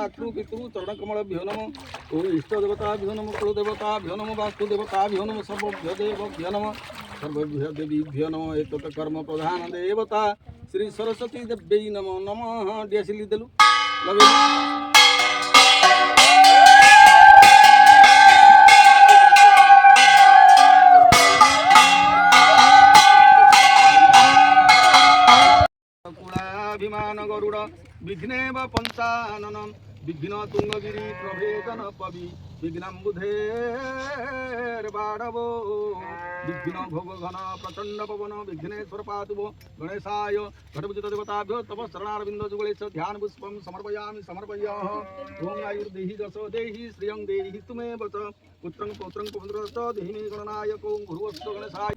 मातृ पितृ चरण कमल भ्यो नम ओ इष्ट देवता भ्यो नम कुल देवता भ्यो नम वास्तु देवता भ्यो नम सर्वभ्यो देवभ्यो नम सर्वभ्यो देवीभ्यो नम एक कर्म प्रधान देवता श्री सरस्वती देवी नमो नमः डियासिली देलु लगे अभिमान गरुड़ विघ्नेव पंचाननम विघ्न तुंगगिरी प्रभेदन पवि विघ्नम्बुधेर बाणवो विघ्न भोग घन प्रचंड पवन विघ्नेश्वर पातुभो गणेशाय घटभुजित देवताभ्यो तप शरणारविंद जुगलेश ध्यान पुष्पम समर्पयामि समर्पयः ओम आयुर्देहि दशो देहि श्रियं देहि तुमेव च पुत्रं पौत्रं पौत्रश्च देहि मे गणनायको गुरुवस्तु गणेशाय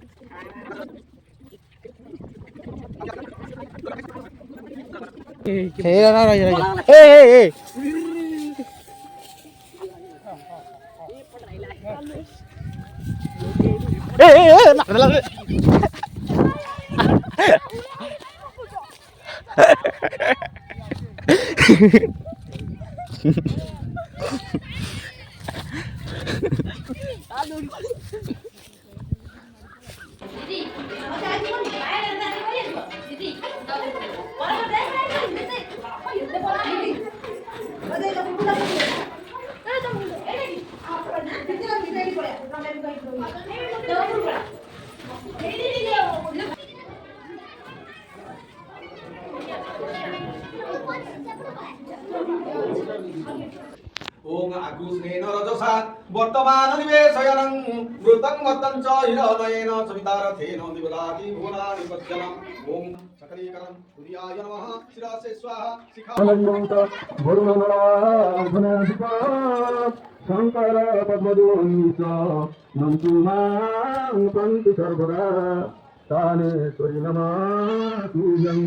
Hey, ओम आगुस्नेन रजसा वर्तमान निवेशयनं मृतं वर्तं च हिरण्येन सवितारथेन दिवदाति भुवनानि वज्जनम् ओम सकलीकरं सूर्याय नमः शिरसे स्वाहा शिखामन्त वरुणनराधनाधिपा शंकर पद्मदोनिच नन्तु मां पन्तु सर्वदा तानेश्वरि नमः तुभ्यं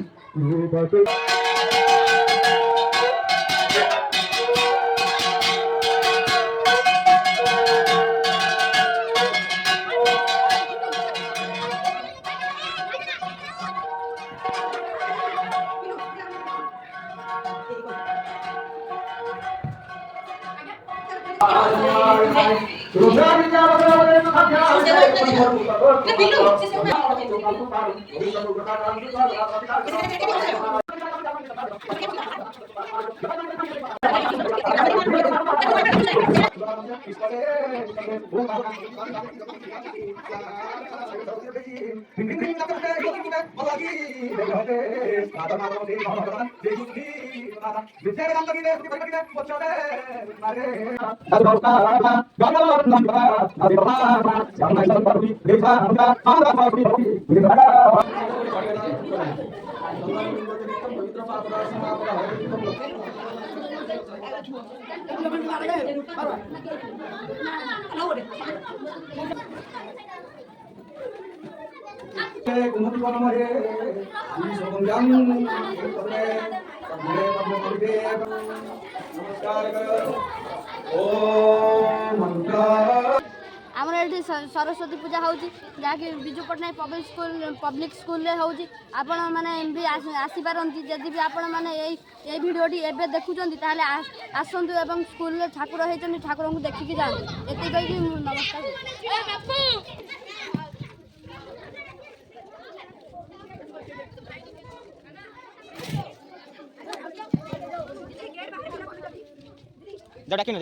रूपसे आमर ये सरस्वती पूजा हो जहाँकि विजु पट्टनायक पब्लिक स्कूल रे हो आपण मैंने भी आसीपारती जदि भी आपण मैंने ये भिडटी एवं देखुं आसतु एवं स्कूल ठाकुर होती ठाकुर को देखिकी जाते ये कही नमस्कार। डाकिन